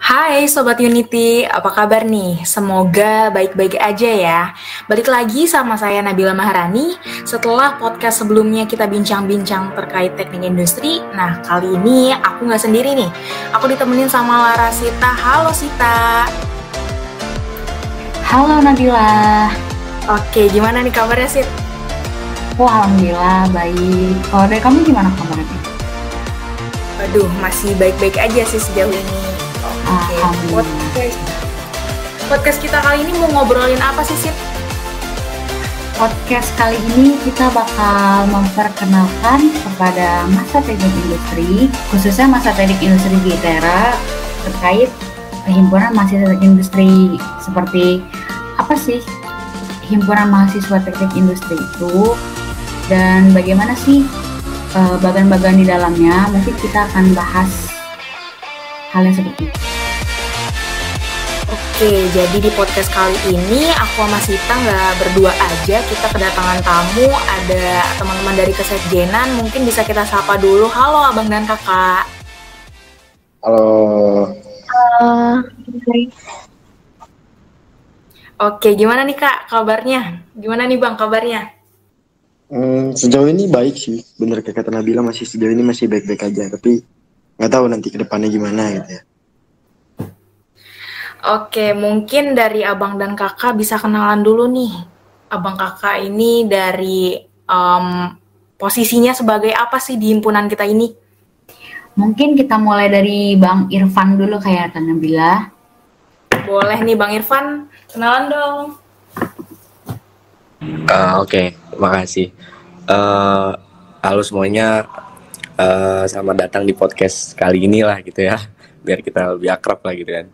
Hai Sobat Unity, apa kabar nih? Semoga baik-baik aja ya. Balik lagi sama saya Nabila Maharani. Setelah podcast sebelumnya kita bincang-bincang terkait teknik industri, nah kali ini aku nggak sendiri nih. Aku ditemenin sama Lara Sita. Halo Sita. Halo Nabila. Oke, gimana nih kabarnya Sit? Wah, alhamdulillah baik. Kalau dari kamu gimana kabarnya? Waduh, masih baik-baik aja sih sejauh ini. Oke, Alhamdulillah. podcast kita kali ini mau ngobrolin apa sih Sit? Podcast kali ini kita bakal memperkenalkan kepada masa teknik industri, khususnya masa teknik industri di ITERA terkait himpunan mahasiswa teknik industri. Seperti apa sih himpunan mahasiswa teknik industri itu dan bagaimana sih bagian-bagian di dalamnya. Mungkin kita akan bahas hal yang seperti itu. Oke, jadi di podcast kali ini aku sama Sita nggak berdua aja, kita kedatangan tamu, ada teman-teman dari Kesekjenan, mungkin bisa kita sapa dulu. Halo abang dan kakak. Halo. Oke, gimana nih kak kabarnya? Gimana nih bang kabarnya? Sejauh ini baik sih, bener kayak kata Nabila, masih sejauh ini masih baik-baik aja, tapi nggak tahu nanti ke depannya gimana gitu ya. Oke, mungkin dari abang dan kakak bisa kenalan dulu nih. Abang kakak ini dari posisinya sebagai apa sih di himpunan kita ini? Mungkin kita mulai dari Bang Irfan dulu kayak Kak Nabila. Boleh nih Bang Irfan, kenalan dong. Oke, makasih. Halo semuanya, selamat datang di podcast kali ini lah gitu ya, biar kita lebih akrab lah gitu kan.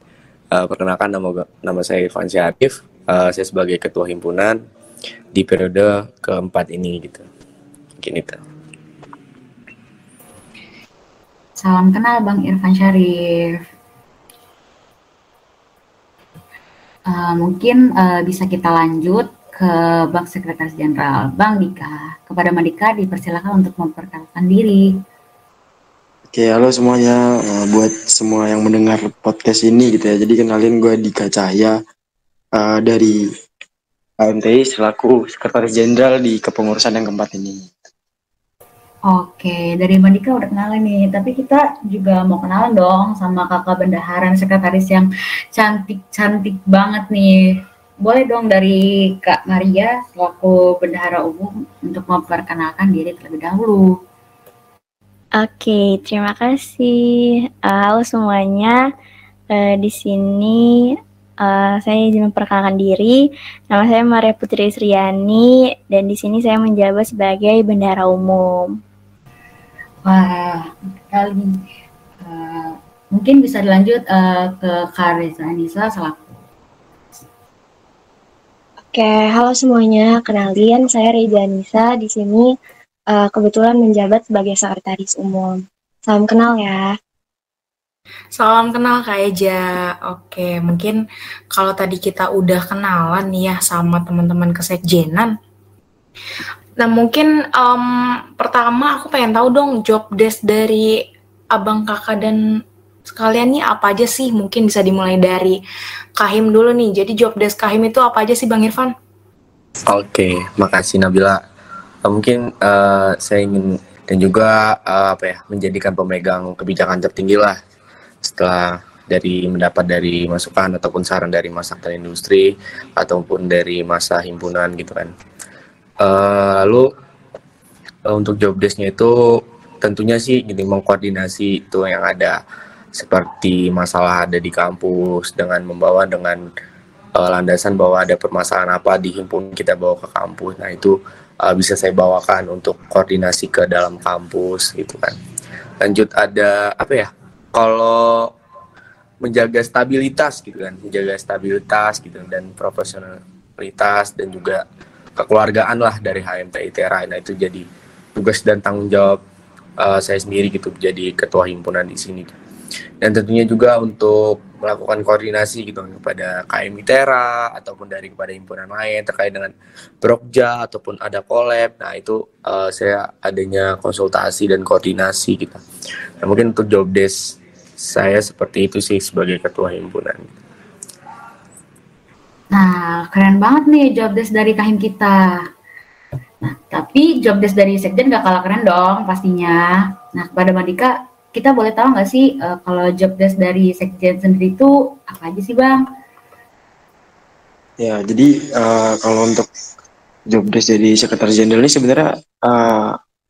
Perkenalkan, nama saya Irfan Syarif, saya sebagai ketua himpunan di periode keempat ini gitu. Mungkin itu. Salam kenal Bang Irfan Syarif. Mungkin bisa kita lanjut ke Bang Sekretaris Jenderal, Bang Dika. Kepada Bang Dika dipersilakan untuk memperkenalkan diri. Oke, halo semuanya, buat semua yang mendengar podcast ini gitu ya. Jadi kenalin, gue Dika Cahya dari HMTI selaku Sekretaris Jenderal di kepengurusan yang keempat ini. Oke, dari Bang Dika udah kenalan nih, tapi kita juga mau kenalan dong sama kakak bendaharan sekretaris yang cantik-cantik banget nih. Boleh dong dari Kak Maria selaku bendahara umum untuk memperkenalkan diri terlebih dahulu. Oke, terima kasih. Halo semuanya. Di sini saya izin memperkenalkan diri. Nama saya Maria Putri Sriani dan di sini saya menjabat sebagai bendahara umum. Wah, kali mungkin bisa dilanjut ke Kak Reza Anissa selaku. Oke, halo semuanya. Kenalin, saya Reza Anissa. Di sini kebetulan menjabat sebagai sekretaris umum. Salam kenal ya. Salam kenal Kak Eja. Oke, mungkin kalau tadi kita udah kenalan nih ya sama teman-teman Kesekjenan. Nah, mungkin pertama aku pengen tahu dong job desk dari abang kakak dan sekalian nih apa aja sih? Mungkin bisa dimulai dari Kahim dulu nih. Jadi job desk Kahim itu apa aja sih Bang Irfan? Oke, makasih Nabila. Mungkin saya ingin dan juga menjadikan pemegang kebijakan tertinggi lah setelah mendapat dari masukan ataupun saran dari masa teknik industri ataupun dari masa himpunan gitu kan. Lalu untuk job desk-nya itu tentunya sih gini, mengkoordinasi itu yang ada seperti masalah ada di kampus dengan membawa dengan landasan bahwa ada permasalahan apa di himpunan kita bawa ke kampus. Nah itu bisa saya bawakan untuk koordinasi ke dalam kampus gitu kan. Lanjut ada kalau menjaga stabilitas gitu kan, dan profesionalitas dan juga kekeluargaan lah dari HMTI ITERA. Nah itu jadi tugas dan tanggung jawab saya sendiri gitu, jadi ketua himpunan di sini. Dan tentunya juga untuk melakukan koordinasi gitu kepada KM ITERA ataupun kepada himpunan lain terkait dengan Prokja ataupun ada collab. Nah itu saya adanya konsultasi dan koordinasi gitu. Nah mungkin untuk job desk saya seperti itu sih sebagai ketua himpunan. Nah, keren banget nih job desk dari Kahim kita. Nah, tapi job desk dari Sekjen gak kalah keren dong pastinya. Nah, kepada Madika, kita boleh tahu nggak sih kalau job desk dari Sekjen sendiri itu apa aja sih, Bang? Ya, jadi kalau untuk job desk jadi sekretaris jenderal ini sebenarnya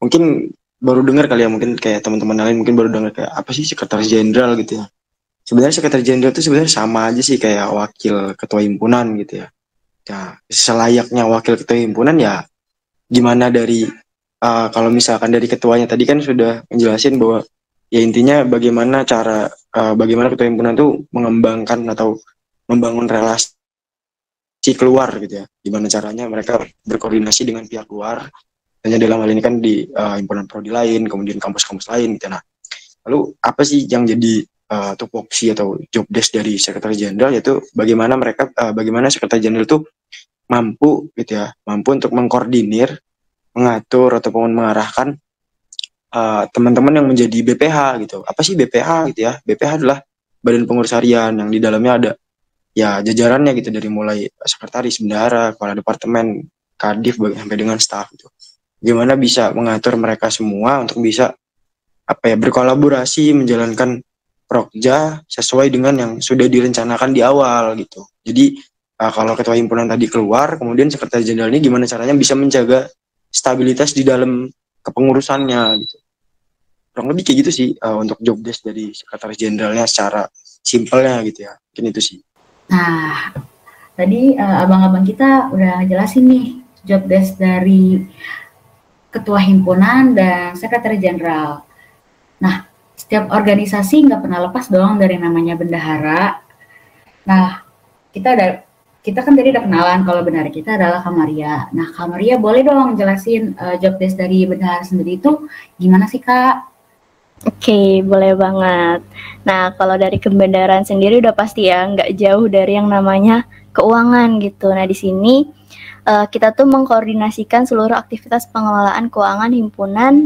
mungkin baru dengar kali ya, mungkin kayak teman-teman lain mungkin baru dengar kayak apa sih sekretaris jenderal gitu ya. Sebenarnya sekretaris jenderal itu sebenarnya sama aja sih kayak wakil ketua himpunan gitu ya. Ya, selayaknya wakil ketua himpunan ya gimana dari kalau misalkan dari ketuanya tadi kan sudah menjelasin bahwa ya intinya bagaimana ketua himpunan tuh mengembangkan atau membangun relasi keluar gitu ya. Gimana caranya mereka berkoordinasi dengan pihak luar. Hanya dalam hal ini kan di himpunan prodi lain, kemudian kampus-kampus lain gitu. Nah, lalu apa sih yang jadi tupoksi atau job desk dari sekretaris jenderal, yaitu bagaimana sekretaris jenderal itu mampu gitu ya, mampu untuk mengkoordinir, mengatur ataupun mengarahkan teman-teman yang menjadi BPH gitu. Apa sih BPH gitu ya? BPH adalah Badan Pengurus Harian yang di dalamnya ada ya jajarannya gitu, dari mulai sekretaris, bendahara, kepala departemen, kadif sampai dengan staf gitu. Gimana bisa mengatur mereka semua untuk bisa berkolaborasi menjalankan prokja sesuai dengan yang sudah direncanakan di awal gitu. Jadi kalau ketua himpunan tadi keluar, kemudian sekretaris jenderal ini gimana caranya bisa menjaga stabilitas di dalam kepengurusannya gitu. Kurang lebih kayak gitu sih untuk job desk dari sekretaris jenderalnya secara simpelnya gitu ya. Mungkin itu sih. Nah, tadi abang-abang kita udah ngejelasin nih job desk dari ketua himpunan dan sekretaris jenderal. Nah, setiap organisasi nggak pernah lepas dong dari namanya bendahara. Nah, kita kan tadi udah kenalan kalau bendahara kita adalah Kamaria. Nah, Kamaria boleh dong jelasin job desk dari bendahara sendiri itu gimana sih, Kak? Oke, boleh banget. Nah, kalau dari kebendaraan sendiri udah pasti ya, nggak jauh dari yang namanya keuangan gitu. Nah, di sini kita tuh mengkoordinasikan seluruh aktivitas pengelolaan keuangan himpunan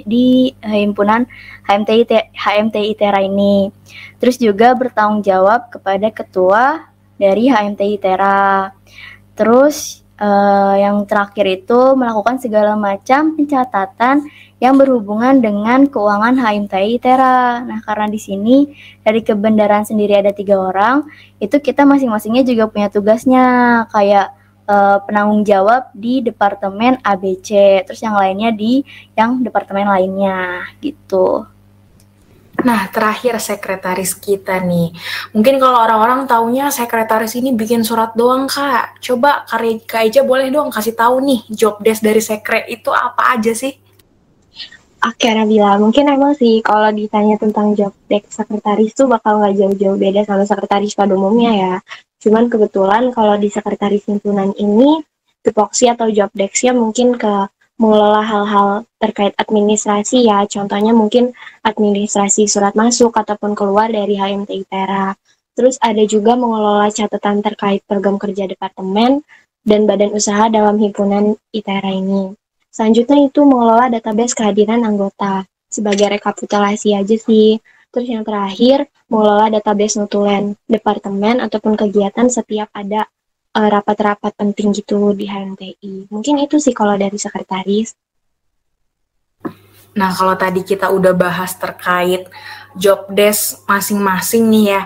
di himpunan HMTI Tera ini. Terus juga bertanggung jawab kepada ketua dari HMTI Tera. Terus yang terakhir itu melakukan segala macam pencatatan yang berhubungan dengan keuangan HMTI Tera. Nah, karena di sini dari kebendaraan sendiri ada 3 orang, itu kita masing-masingnya juga punya tugasnya, kayak penanggung jawab di departemen ABC, terus yang lainnya di yang departemen lainnya, gitu. Nah, terakhir sekretaris kita nih. Mungkin kalau orang-orang taunya sekretaris ini bikin surat doang, Kak. Coba Kak Eja boleh dong kasih tahu nih job desk dari sekre itu apa aja sih? Oke, Nabila, mungkin emang sih kalau ditanya tentang job desk sekretaris tuh bakal nggak jauh-jauh beda sama sekretaris pada umumnya ya. Cuman kebetulan kalau di sekretaris himpunan ini, tupoksi atau job desk-nya mungkin ke mengelola hal-hal terkait administrasi ya. Contohnya mungkin administrasi surat masuk ataupun keluar dari HMTI Tera. Terus ada juga mengelola catatan terkait program kerja departemen dan badan usaha dalam himpunan ITERA ini. Selanjutnya itu mengelola database kehadiran anggota. Sebagai rekapitulasi aja sih. Terus yang terakhir, mengelola database notulen departemen ataupun kegiatan setiap ada rapat-rapat penting gitu di HMTI. Mungkin itu sih kalau dari sekretaris. Nah, kalau tadi kita udah bahas terkait job desk masing-masing nih ya,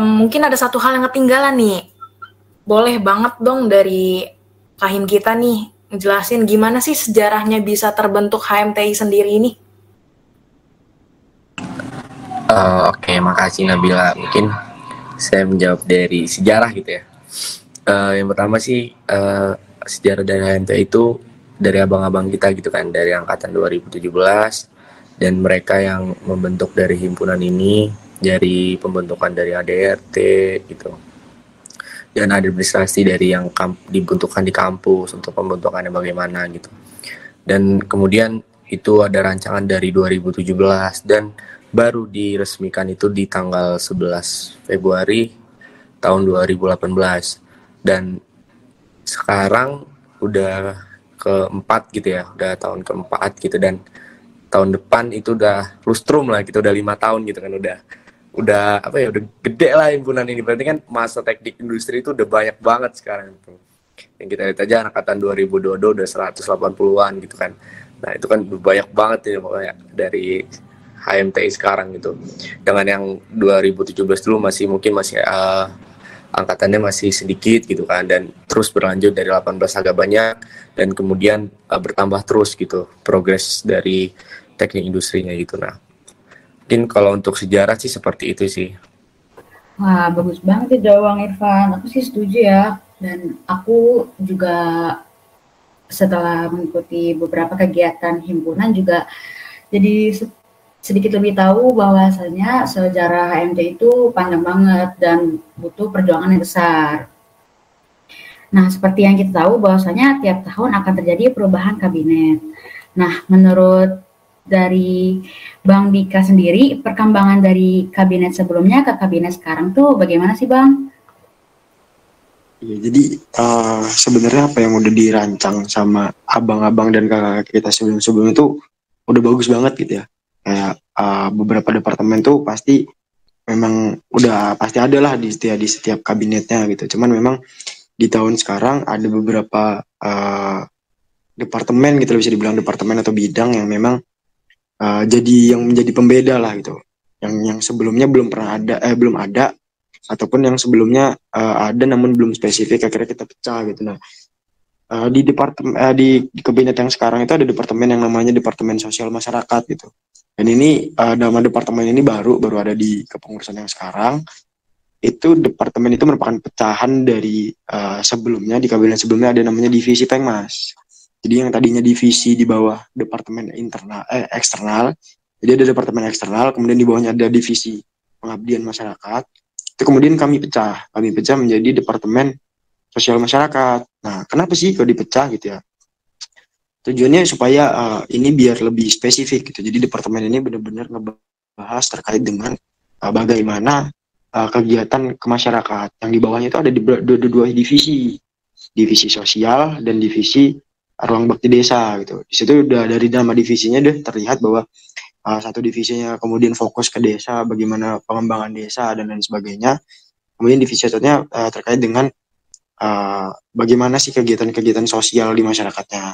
mungkin ada satu hal yang ketinggalan nih. Boleh banget dong dari Kahim kita nih, ngejelasin gimana sih sejarahnya bisa terbentuk HMTI sendiri ini? Oke, makasih Nabila. Mungkin saya menjawab dari sejarah gitu ya. Yang pertama sih sejarah dari HMTI itu dari abang-abang kita gitu kan, dari angkatan 2017, dan mereka yang membentuk dari himpunan ini dari pembentukan dari ADRT gitu, dan administrasi dari yang dibentukkan di kampus untuk pembentukannya bagaimana gitu. Dan kemudian itu ada rancangan dari 2017 dan baru diresmikan itu di tanggal 11 Februari tahun 2018. Dan sekarang udah keempat gitu ya, udah tahun keempat gitu, dan tahun depan itu udah lustrum lah gitu, udah 5 tahun gitu kan, udah apa ya, udah gede lah himpunan ini. Berarti kan masa teknik industri itu udah banyak banget sekarang tuh. Yang kita lihat aja angkatan 2022 udah 180-an gitu kan. Nah itu kan banyak banget ya pokoknya dari HMTI sekarang gitu. Dengan yang 2017 dulu masih angkatannya masih sedikit gitu kan, dan terus berlanjut dari 18 agak banyak, dan kemudian bertambah terus gitu progres dari teknik industrinya gitu. Nah mungkin kalau untuk sejarah sih seperti itu sih. Wah, bagus banget ya Bang Irfan. Aku sih setuju ya. Dan aku juga setelah mengikuti beberapa kegiatan himpunan juga jadi sedikit lebih tahu bahwasanya sejarah HMT itu panjang banget dan butuh perjuangan yang besar. Nah, seperti yang kita tahu bahwasanya tiap tahun akan terjadi perubahan kabinet. Nah, menurut dari Bang Dika sendiri, perkembangan dari kabinet sebelumnya ke kabinet sekarang tuh bagaimana sih Bang? Ya, jadi sebenarnya apa yang udah dirancang sama abang-abang dan kakak kita sebelum-sebelumnya itu udah bagus banget gitu ya. Kayak beberapa departemen tuh pasti memang udah pasti ada lah di setiap kabinetnya gitu. Cuman memang di tahun sekarang ada beberapa departemen gitu, bisa dibilang departemen atau bidang yang memang jadi yang menjadi pembeda lah gitu. Yang sebelumnya belum ada ataupun yang sebelumnya ada namun belum spesifik, akhirnya kita pecah gitu. Nah, di kabinet yang sekarang itu ada departemen yang namanya Departemen Sosial Masyarakat gitu. Dan ini nama departemen ini baru ada di kepengurusan yang sekarang. Itu departemen itu merupakan pecahan dari sebelumnya, di kabinet sebelumnya ada namanya divisi Pengmas. Jadi yang tadinya divisi di bawah departemen eksternal, jadi ada departemen eksternal, kemudian di bawahnya ada divisi pengabdian masyarakat. Itu kemudian kami pecah menjadi Departemen Sosial Masyarakat. Nah, kenapa sih kalau dipecah gitu ya? Tujuannya supaya ini biar lebih spesifik gitu. Jadi departemen ini benar-benar ngebahas terkait dengan bagaimana kegiatan kemasyarakat. Yang di bawahnya itu ada dua divisi sosial dan divisi ruang bakti desa gitu. Di situ udah dari nama divisinya udah terlihat bahwa satu divisinya kemudian fokus ke desa, bagaimana pengembangan desa dan lain sebagainya. Kemudian divisi satunya terkait dengan bagaimana sih kegiatan-kegiatan sosial di masyarakatnya.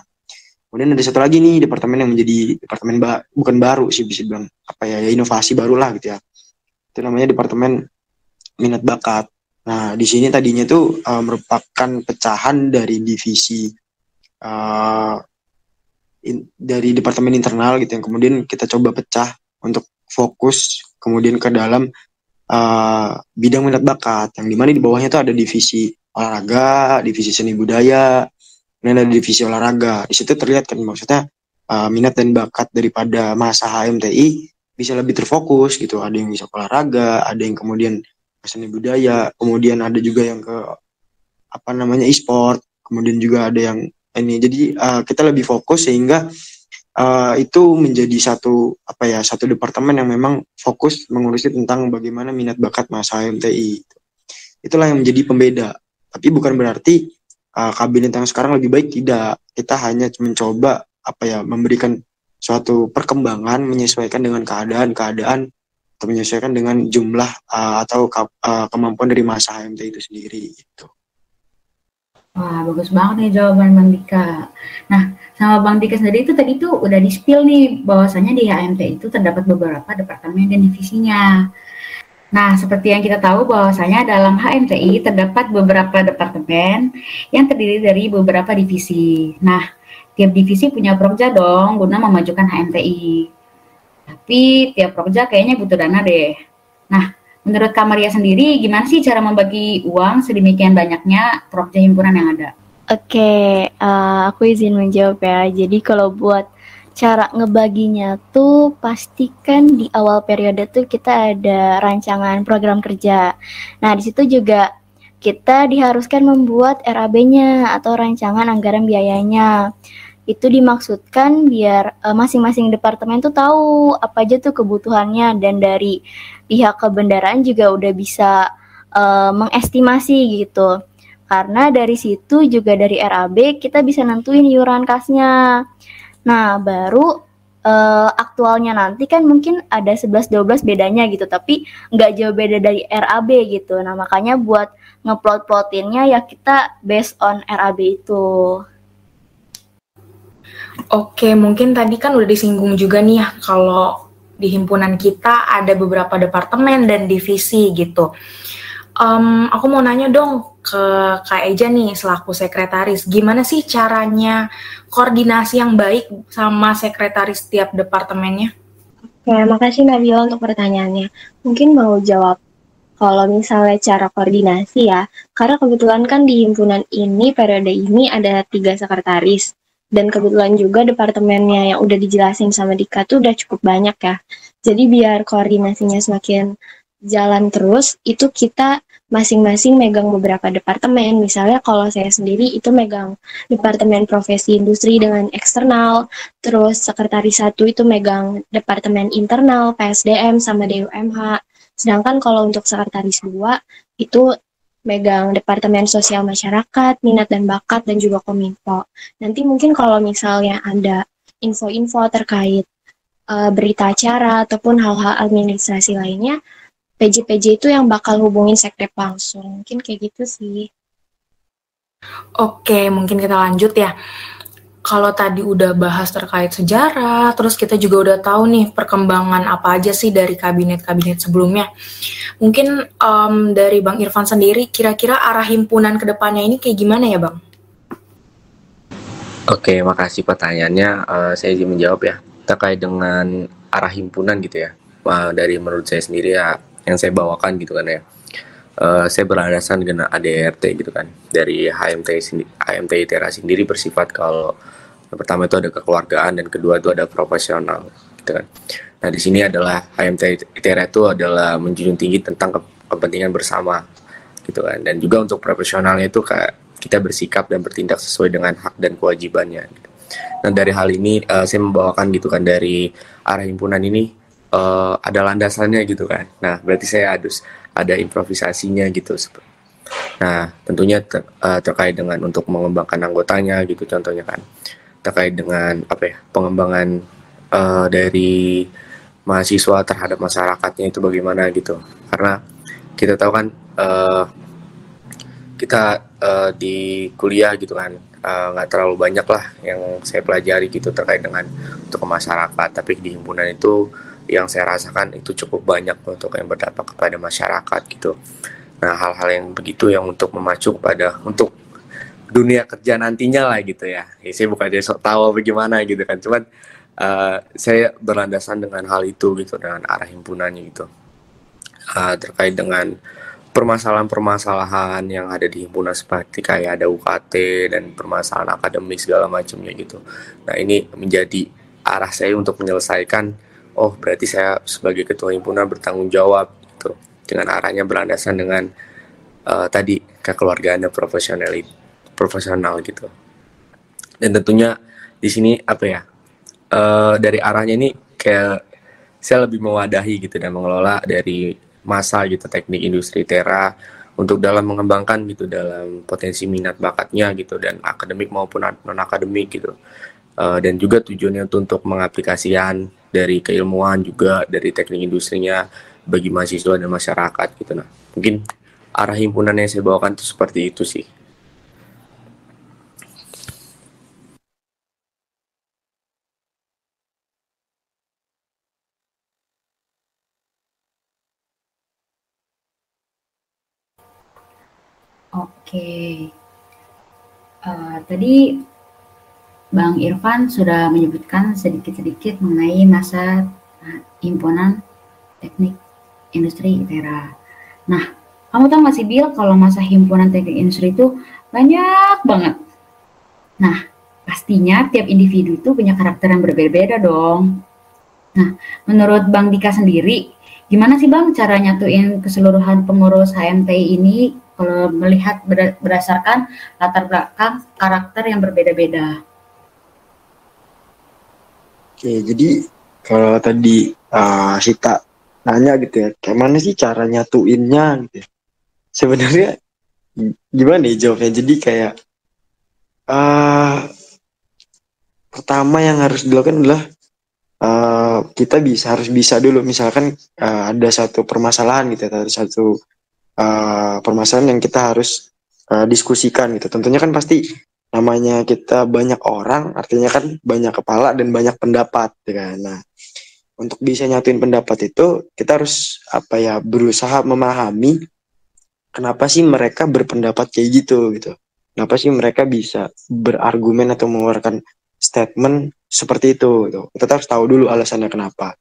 Kemudian ada satu lagi nih departemen yang menjadi departemen bukan baru sih, bisa bilang apa ya, inovasi barulah gitu ya. Itu namanya Departemen Minat Bakat. Nah, di sini tadinya tuh merupakan pecahan dari divisi dari departemen internal gitu, yang kemudian kita coba pecah untuk fokus kemudian ke dalam bidang minat bakat, yang dimana di bawahnya itu ada divisi olahraga, divisi seni budaya, dan ada divisi olahraga. Di situ terlihat kan maksudnya minat dan bakat daripada masa HMTI bisa lebih terfokus gitu. Ada yang bisa olahraga, ada yang kemudian ke seni budaya, kemudian ada juga yang ke e-sport, kemudian juga ada yang ini. Jadi kita lebih fokus sehingga itu menjadi satu departemen yang memang fokus mengurusi tentang bagaimana minat bakat masa HMTI. Itulah yang menjadi pembeda. Tapi bukan berarti kabinet yang sekarang lebih baik, tidak. Kita hanya mencoba memberikan suatu perkembangan menyesuaikan dengan keadaan atau menyesuaikan dengan jumlah atau kemampuan dari masa HMTI itu sendiri gitu. Wah, bagus banget nih jawaban Bang Dika. Nah, sama Bang Dika sendiri itu tadi tuh udah di-spill nih bahwasanya di HMTI itu terdapat beberapa departemen dan divisinya. Nah, seperti yang kita tahu bahwasanya dalam HMTI terdapat beberapa departemen yang terdiri dari beberapa divisi. Nah, tiap divisi punya prokja dong guna memajukan HMTI. Tapi tiap prokja kayaknya butuh dana deh. Nah, menurut Kak Maria sendiri, gimana sih cara membagi uang sedemikian banyaknya prokja himpunan yang ada? Oke, aku izin menjawab ya. Jadi kalau buat cara ngebaginya tuh pastikan di awal periode tuh kita ada rancangan program kerja. Nah, di situ juga kita diharuskan membuat RAB-nya atau rancangan anggaran biayanya. Itu dimaksudkan biar masing-masing departemen tuh tahu apa aja tuh kebutuhannya, dan dari pihak kebendaraan juga udah bisa mengestimasi gitu. Karena dari situ juga dari RAB kita bisa nentuin iuran kasnya. Nah, baru aktualnya nanti kan mungkin ada 11-12 bedanya gitu, tapi nggak jauh beda dari RAB gitu. Nah, makanya buat ngeplot-plotinnya ya kita based on RAB itu. Oke, mungkin tadi kan udah disinggung juga nih ya, kalau di himpunan kita ada beberapa departemen dan divisi gitu. Aku mau nanya dong ke Kak Eja nih, selaku sekretaris, gimana sih caranya koordinasi yang baik sama sekretaris tiap departemennya? Oke, makasih Nabila untuk pertanyaannya. Mungkin mau jawab kalau misalnya cara koordinasi ya, karena kebetulan kan di himpunan ini periode ini ada 3 sekretaris, dan kebetulan juga departemennya yang udah dijelasin sama Dika tuh udah cukup banyak ya. Jadi biar koordinasinya semakin jalan terus, itu kita masing-masing megang beberapa departemen. Misalnya kalau saya sendiri itu megang departemen profesi industri dengan eksternal, terus sekretaris 1 itu megang departemen internal, PSDM sama DUMH. Sedangkan kalau untuk sekretaris 2 itu megang departemen sosial masyarakat, minat dan bakat, dan juga kominfo. Nanti mungkin kalau misalnya ada info-info terkait berita acara ataupun hal-hal administrasi lainnya, PJ-PJ itu yang bakal hubungin sekdep langsung. Mungkin kayak gitu sih. Oke, mungkin kita lanjut ya. Kalau tadi udah bahas terkait sejarah, terus kita juga udah tahu nih perkembangan apa aja sih dari kabinet-kabinet sebelumnya. Mungkin dari Bang Irfan sendiri, kira-kira arah himpunan ke depannya ini kayak gimana ya, Bang? Oke, makasih pertanyaannya. Saya izin menjawab ya. Terkait dengan arah himpunan gitu ya. Dari menurut saya sendiri ya, yang saya bawakan gitu kan ya. Saya beralasan dengan ADRT gitu kan. Dari HMT ITERA sendiri bersifat kalau yang pertama itu ada kekeluargaan dan kedua itu ada profesional gitu kan. Nah, di sini adalah HMT ITERA itu adalah menjunjung tinggi tentang kepentingan bersama gitu kan. Dan juga untuk profesionalnya itu kayak kita bersikap dan bertindak sesuai dengan hak dan kewajibannya gitu. Nah, dari hal ini saya membawakan gitu kan, dari arah himpunan ini ada landasannya gitu kan. Nah, berarti saya ada improvisasinya gitu. Nah, tentunya terkait dengan untuk mengembangkan anggotanya gitu, contohnya kan terkait dengan pengembangan dari mahasiswa terhadap masyarakatnya itu bagaimana gitu. Karena kita tahu kan kita di kuliah gitu kan nggak terlalu banyak lah yang saya pelajari gitu terkait dengan untuk masyarakat, tapi di himpunan itu yang saya rasakan itu cukup banyak untuk yang berdampak kepada masyarakat gitu. Nah, hal-hal yang begitu yang untuk memacu pada untuk dunia kerja nantinya lah gitu ya. Saya bukan dia sok tahu bagaimana gitu kan, cuman saya berlandasan dengan hal itu gitu, dengan arah himpunannya gitu. Terkait dengan permasalahan-permasalahan yang ada di himpunan seperti kayak ada UKT dan permasalahan akademik segala macamnya gitu. Nah, ini menjadi arah saya untuk menyelesaikan. Oh, berarti saya sebagai ketua himpunan bertanggung jawab gitu. Dengan arahnya berlandasan dengan tadi kekeluargaan dan profesional gitu. Dan tentunya di sini dari arahnya ini kayak saya lebih mewadahi gitu dan mengelola dari masa gitu teknik industri ITERA untuk dalam mengembangkan gitu dalam potensi minat bakatnya gitu, dan akademik maupun non akademik gitu. Dan juga tujuannya untuk mengaplikasikan dari keilmuan juga dari teknik industrinya bagi mahasiswa dan masyarakat gitu. Nah, mungkin arah himpunan yang saya bawakan itu seperti itu sih. Oke, tadi Bang Irfan sudah menyebutkan sedikit-sedikit mengenai masa himpunan teknik industri ITERA. Nah, kamu tahu nggak sih Bil, kalau masa himpunan teknik industri itu banyak banget. Nah, pastinya tiap individu itu punya karakter yang berbeda-beda dong. Nah, menurut Bang Dika sendiri, gimana sih Bang cara nyatuin keseluruhan pengurus HMT ini kalau melihat berdasarkan latar belakang karakter yang berbeda-beda? Oke, jadi kalau tadi Sita nanya gitu ya, kayak mana sih cara nyatuinnya gitu ya. Sebenarnya gimana ya jawabnya? Jadi kayak pertama yang harus dilakukan adalah kita harus bisa dulu, misalkan ada satu permasalahan gitu ya, ada satu permasalahan yang kita harus diskusikan gitu. Tentunya kan pasti namanya kita banyak orang, artinya kan banyak kepala dan banyak pendapat, ya kan. Nah, untuk bisa nyatuin pendapat itu kita harus berusaha memahami kenapa sih mereka berpendapat kayak gitu. Kenapa sih mereka bisa berargumen atau mengeluarkan statement seperti itu gitu. Kita harus tahu dulu alasannya kenapa.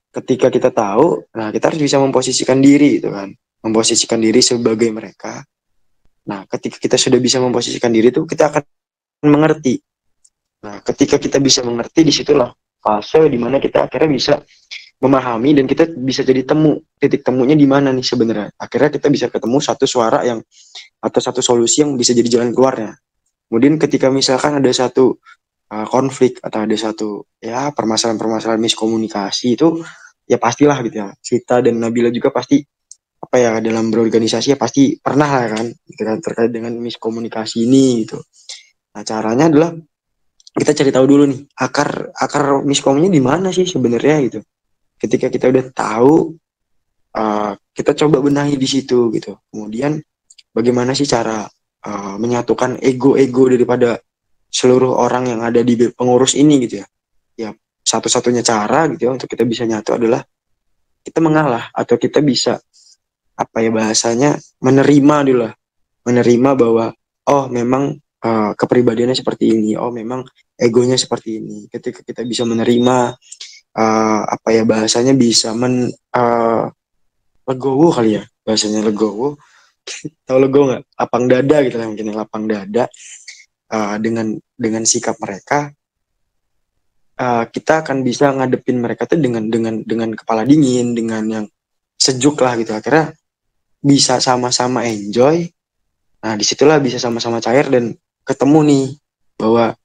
Ketika kita tahu, nah kita harus bisa memposisikan diri gitu kan. Memposisikan diri sebagai mereka. Nah, ketika kita sudah bisa memposisikan diri itu, kita akan mengerti. Nah, ketika kita bisa mengerti, disitulah fase dimana kita akhirnya bisa memahami dan kita bisa jadi titik temunya di mana nih sebenarnya. Akhirnya kita bisa ketemu satu suara atau satu solusi yang bisa jadi jalan keluarnya. Kemudian ketika misalkan ada satu konflik atau ada satu permasalahan-permasalahan miskomunikasi itu, ya pastilah gitu ya. Sita dan Nabila juga pasti dalam berorganisasi ya pasti pernah lah kan, gitu kan, terkait dengan miskomunikasi ini gitu. Nah, caranya adalah kita cari tahu dulu nih akar miskomunikasinya di mana sih sebenarnya gitu. Ketika kita udah tahu, kita coba benahi di situ gitu. Kemudian bagaimana sih cara menyatukan ego-ego daripada seluruh orang yang ada di pengurus ini gitu ya. Ya satu-satunya cara gitu ya untuk kita bisa nyatu adalah kita mengalah atau kita bisa bahasanya menerima bahwa memang kepribadiannya seperti ini, memang egonya seperti ini. Ketika kita bisa menerima bahasanya bisa legowo kali ya, bahasanya legowo. Tahu legowo nggak? Lapang dada gitu lah, mungkin lapang dada dengan sikap mereka. Kita akan bisa ngadepin mereka tuh dengan kepala dingin, dengan yang sejuk lah gitu. Akhirnya bisa sama-sama enjoy. Nah, disitulah bisa sama-sama cair dan ketemu nih bahwa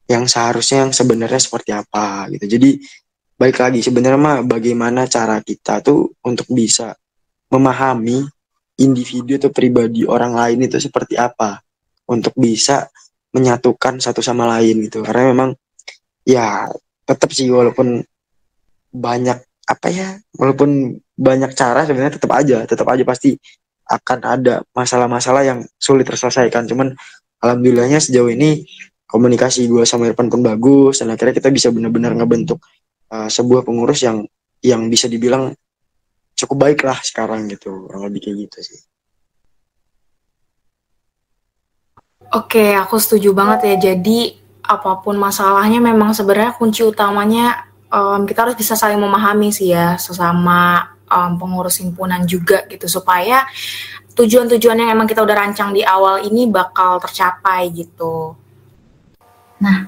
yang seharusnya yang sebenarnya seperti apa gitu. Jadi balik lagi sebenarnya bagaimana cara kita tuh untuk bisa memahami individu atau pribadi orang lain itu seperti apa untuk bisa menyatukan satu sama lain gitu. Karena memang ya tetap sih walaupun banyak walaupun banyak cara sebenarnya tetap aja pasti akan ada masalah-masalah yang sulit terselesaikan. Cuman alhamdulillahnya sejauh ini komunikasi gue sama Irfan pun bagus dan akhirnya kita bisa benar-benar ngebentuk sebuah pengurus yang bisa dibilang cukup baik lah sekarang gitu, kurang lebih kayak gitu sih. Oke, aku setuju banget ya. Jadi apapun masalahnya memang sebenarnya kunci utamanya kita harus bisa saling memahami sih ya sesama pengurus himpunan juga gitu, supaya tujuan-tujuan yang emang kita udah rancang di awal ini bakal tercapai gitu. Nah,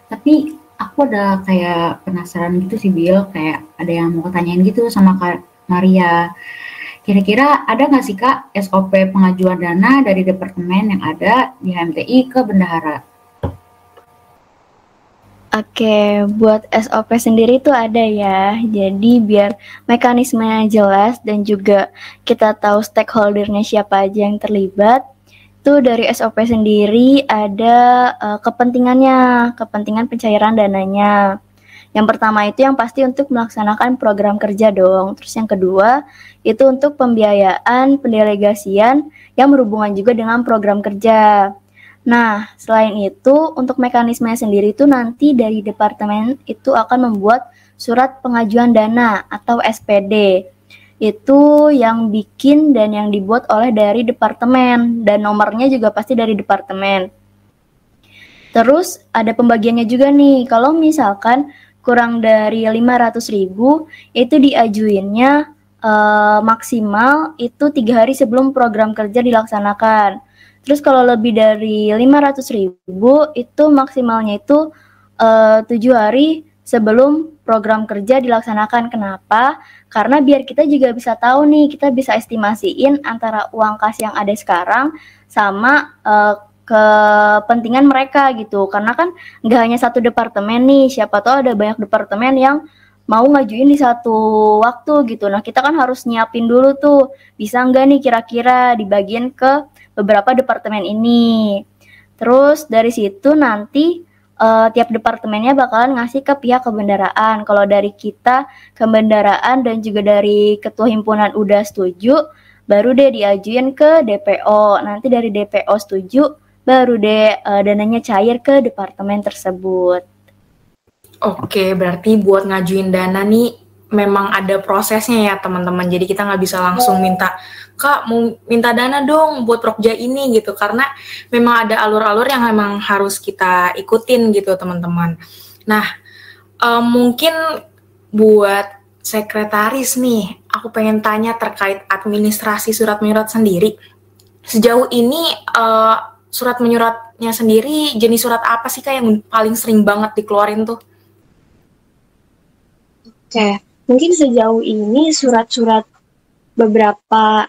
tapi aku ada kayak penasaran gitu sih Bill, kayak ada yang mau tanyain gitu sama Kak Maria. Kira-kira ada nggak sih Kak SOP pengajuan dana dari departemen yang ada di HMTI ke bendahara? Oke, buat SOP sendiri itu ada ya. Jadi biar mekanismenya jelas dan juga kita tahu stakeholdernya siapa aja yang terlibat, itu dari SOP sendiri ada kepentingan pencairan dananya. Yang pertama itu yang pasti untuk melaksanakan program kerja dong. Terus yang kedua itu untuk pembiayaan, pendelegasian yang berhubungan juga dengan program kerja. Nah, selain itu untuk mekanisme sendiri itu nanti dari departemen itu akan membuat surat pengajuan dana atau SPD. Itu yang bikin dan yang dibuat oleh dari departemen dan nomornya juga pasti dari departemen. Terus ada pembagiannya juga nih. Kalau misalkan kurang dari 500.000 itu diajuinnya maksimal itu 3 hari sebelum program kerja dilaksanakan. Terus kalau lebih dari 500.000 itu maksimalnya itu 7 hari sebelum program kerja dilaksanakan. Kenapa? Karena biar kita juga bisa tahu nih, kita bisa estimasiin antara uang kas yang ada sekarang sama kepentingan mereka gitu. Karena kan nggak hanya satu departemen nih, siapa tahu ada banyak departemen yang mau ngajuin di satu waktu gitu. Nah, kita kan harus nyiapin dulu tuh, bisa nggak nih kira-kira dibagiin ke beberapa departemen ini. Terus dari situ nanti tiap departemennya bakalan ngasih ke pihak kebendaraan. Kalau dari kita kebendaraan dan juga dari ketua himpunan udah setuju, baru deh diajuin ke DPO. Nanti dari DPO setuju, baru deh dananya cair ke departemen tersebut. Oke, berarti buat ngajuin dana nih memang ada prosesnya ya teman-teman. Jadi kita nggak bisa langsung minta, Kak mau minta dana dong buat Prokja ini gitu. Karena memang ada alur-alur yang memang harus kita ikutin gitu teman-teman. Nah, mungkin buat sekretaris nih, aku pengen tanya terkait administrasi surat menyurat sendiri. Sejauh ini surat menyuratnya sendiri jenis surat apa sih Kak yang paling sering banget dikeluarin tuh? Oke, mungkin sejauh ini surat-surat beberapa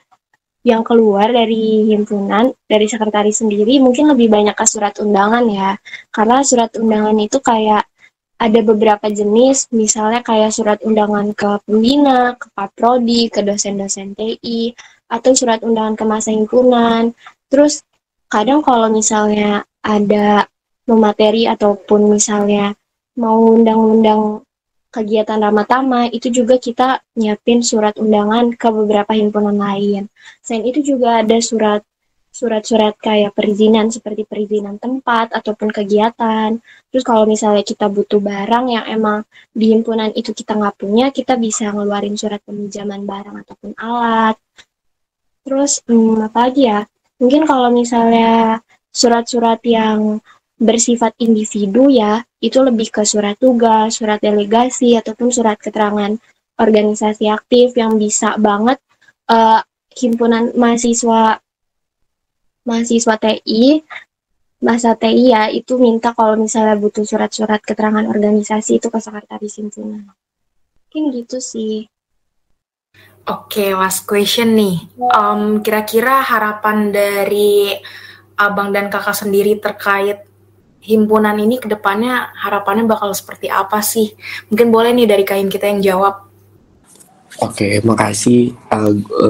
yang keluar dari himpunan, dari sekretaris sendiri, mungkin lebih banyak ke surat undangan ya. Karena surat undangan itu kayak ada beberapa jenis, misalnya kayak surat undangan ke pembina, ke paprodi, ke dosen-dosen TI, atau surat undangan ke masa himpunan. Terus kadang kalau misalnya ada pemateri ataupun misalnya mau undang-undang kegiatan Ramatama, itu juga kita nyiapin surat undangan ke beberapa himpunan lain. Selain itu juga ada surat-surat kayak perizinan seperti perizinan tempat ataupun kegiatan. Terus kalau misalnya kita butuh barang yang emang di himpunan itu kita nggak punya, kita bisa ngeluarin surat peminjaman barang ataupun alat. Terus apa lagi ya? Mungkin kalau misalnya surat-surat yang bersifat individu ya, itu lebih ke surat tugas, surat delegasi, ataupun surat keterangan organisasi aktif yang bisa banget himpunan mahasiswa TI, masa TI ya, itu minta kalau misalnya butuh surat-surat keterangan organisasi itu ke sekretaris himpunan. Mungkin gitu sih. Oke, last question nih. Kira-kira harapan dari abang dan kakak sendiri terkait himpunan ini ke depannya harapannya bakal seperti apa sih? Mungkin boleh nih dari kain kita yang jawab. Oke, makasih.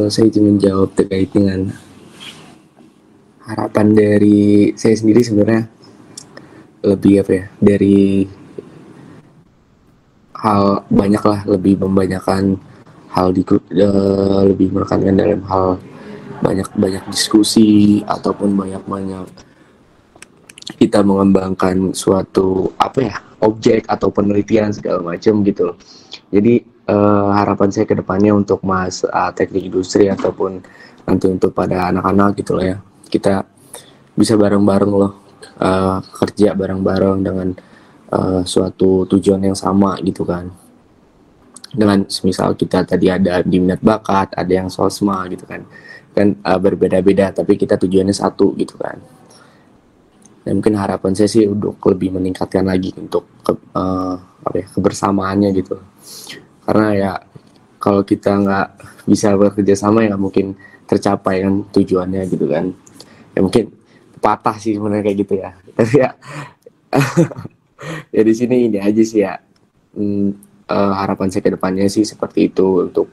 Saya ingin menjawab terkait dengan harapan dari saya sendiri sebenarnya lebih apa ya, dari hal banyak lah, lebih membanyakan hal lebih menekankan dalam hal banyak diskusi ataupun banyak kita mengembangkan suatu objek atau penelitian segala macam gitu. Jadi harapan saya ke depannya untuk teknik industri ataupun nanti untuk pada anak-anak gitu loh ya, kita bisa bareng-bareng loh, kerja bareng-bareng dengan suatu tujuan yang sama gitu kan. Dengan semisal kita tadi ada di minat bakat, ada yang sosma gitu kan berbeda-beda tapi kita tujuannya satu gitu kan. Dan mungkin harapan saya sih untuk lebih meningkatkan lagi untuk kebersamaannya gitu. Karena ya kalau kita nggak bisa bekerja sama ya nggak mungkin tercapai kan tujuannya gitu kan. Ya mungkin patah sih sebenarnya kayak gitu ya. Tapi ya ya di sini ini aja sih ya. Harapan saya ke depannya sih seperti itu, untuk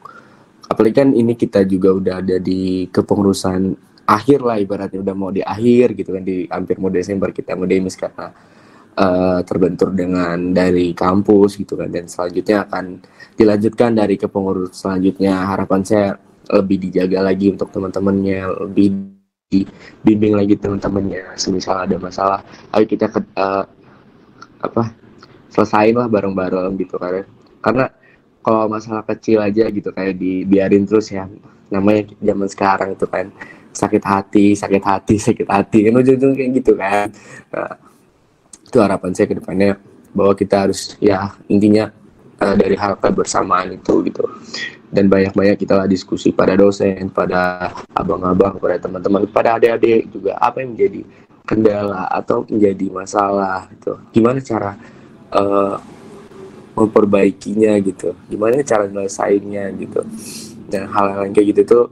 apalagi kan ini kita juga udah ada di kepengurusan akhir lah, ibaratnya udah mau di akhir gitu kan, di hampir mau Desember kita mau demis karena terbentur dengan dari kampus gitu kan, dan selanjutnya akan dilanjutkan dari kepengurusan selanjutnya. Harapan saya lebih dijaga lagi untuk teman-temannya, lebih dibimbing lagi teman-temannya, semisal ada masalah ayo kita selesain lah bareng-bareng gitu kan. Karena kalau masalah kecil aja gitu kayak dibiarin terus ya, namanya zaman sekarang itu kan sakit hati kan ujung-ujung kayak gitu kan. Nah, itu harapan saya ke depannya, bahwa kita harus ya intinya dari hal kebersamaan itu gitu, dan banyak-banyak kita lah diskusi pada dosen, pada abang-abang, pada teman-teman, pada adik-adik juga, apa yang menjadi kendala atau menjadi masalah gitu, gimana cara memperbaikinya gitu, gimana cara menyelesaikannya gitu. Dan hal-hal yang kayak gitu tuh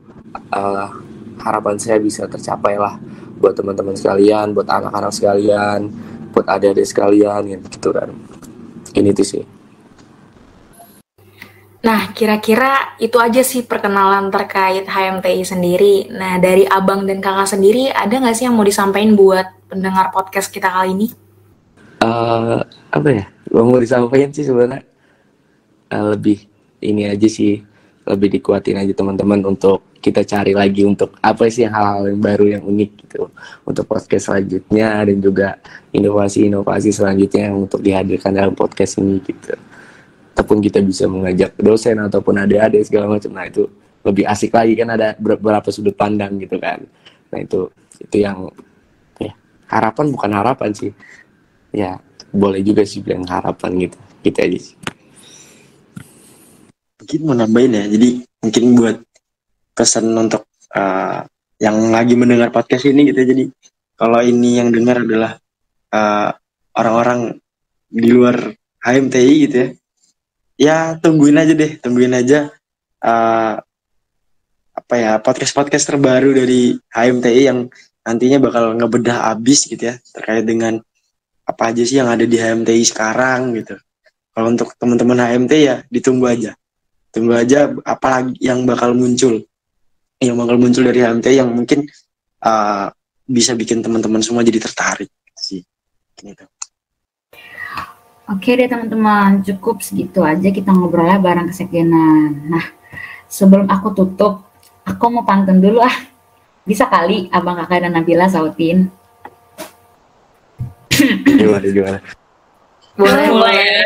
harapan saya bisa tercapai lah buat teman-teman sekalian, buat anak-anak sekalian, buat adik-adik sekalian gitu kan. Ini tuh sih. Nah, kira-kira itu aja sih perkenalan terkait HMTI sendiri. Nah, dari abang dan kakak sendiri, ada nggak sih yang mau disampaikan buat pendengar podcast kita kali ini? Apa ya? Mau disampaikan sih sebenarnya lebih ini aja sih, lebih dikuatin aja teman-teman untuk kita cari lagi untuk apa sih hal-hal yang baru yang unik gitu untuk podcast selanjutnya, dan juga inovasi-inovasi selanjutnya yang untuk dihadirkan dalam podcast ini gitu. Ataupun kita bisa mengajak dosen ataupun adik-adik segala macam. Nah itu lebih asik lagi kan, ada beberapa sudut pandang gitu kan. Nah itu yang ya, harapan bukan harapan sih. Ya boleh juga sih bilang harapan gitu. Gitu aja sih. Mungkin mau nambahin ya, jadi mungkin buat pesan untuk yang lagi mendengar podcast ini gitu. Jadi kalau ini yang dengar adalah orang-orang di luar HMTI gitu ya tungguin aja podcast terbaru dari HMTI yang nantinya bakal ngebedah abis gitu ya terkait dengan apa aja sih yang ada di HMTI sekarang gitu. Kalau untuk teman-teman HMTI ya tunggu aja apalagi yang bakal muncul dari HMTI yang mungkin bisa bikin teman-teman semua jadi tertarik sih gitu. Oke deh teman-teman, cukup segitu aja kita ngobrolnya bareng kesekjenan. Nah, sebelum aku tutup, aku mau pantun dulu Bisa kali Abang Kakak dan Nabila sautin? Gimana? Boleh.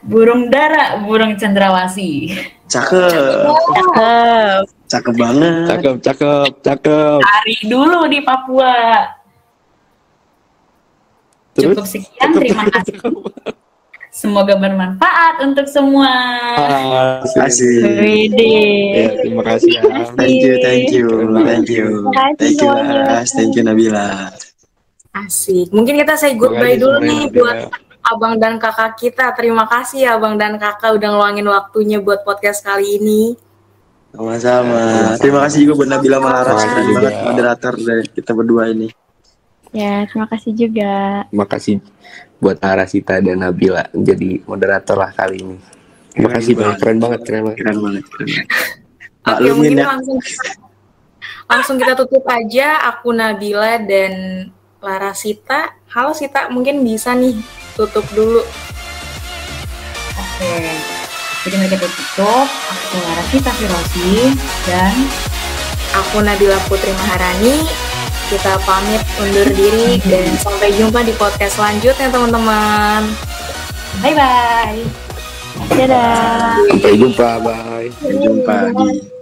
Burung dara, burung cendrawasih. Cakep banget. Cakep. Hari dulu di Papua. Cukup sekian, terima kasih. Semoga bermanfaat untuk semua. Asik. Ya, terima kasih ya. Thank you Las, thank you Nabila. Asik. Mungkin kita say goodbye dulu nih buat abang dan kakak kita. Terima kasih ya abang dan kakak udah ngeluangin waktunya buat podcast kali ini. Sama-sama. Terima kasih juga buat Nabila Malaras, keren banget moderator dari kita berdua ini. Ya, terima kasih juga. Terima kasih buat Arasita dan Nabila jadi moderator lah kali ini. Terima kasih banget, keren banget. Oke, mungkin langsung kita tutup aja. Aku Nabila dan Larasita. Halo Sita, mungkin bisa nih tutup dulu. Oke, jadi mereka tutup. Aku Larasita Firosi dan aku Nabila Putri Maharani. Kita pamit undur diri dan sampai jumpa di podcast selanjutnya teman-teman. Bye-bye. Dadah. Sampai jumpa, bye. Sampai jumpa di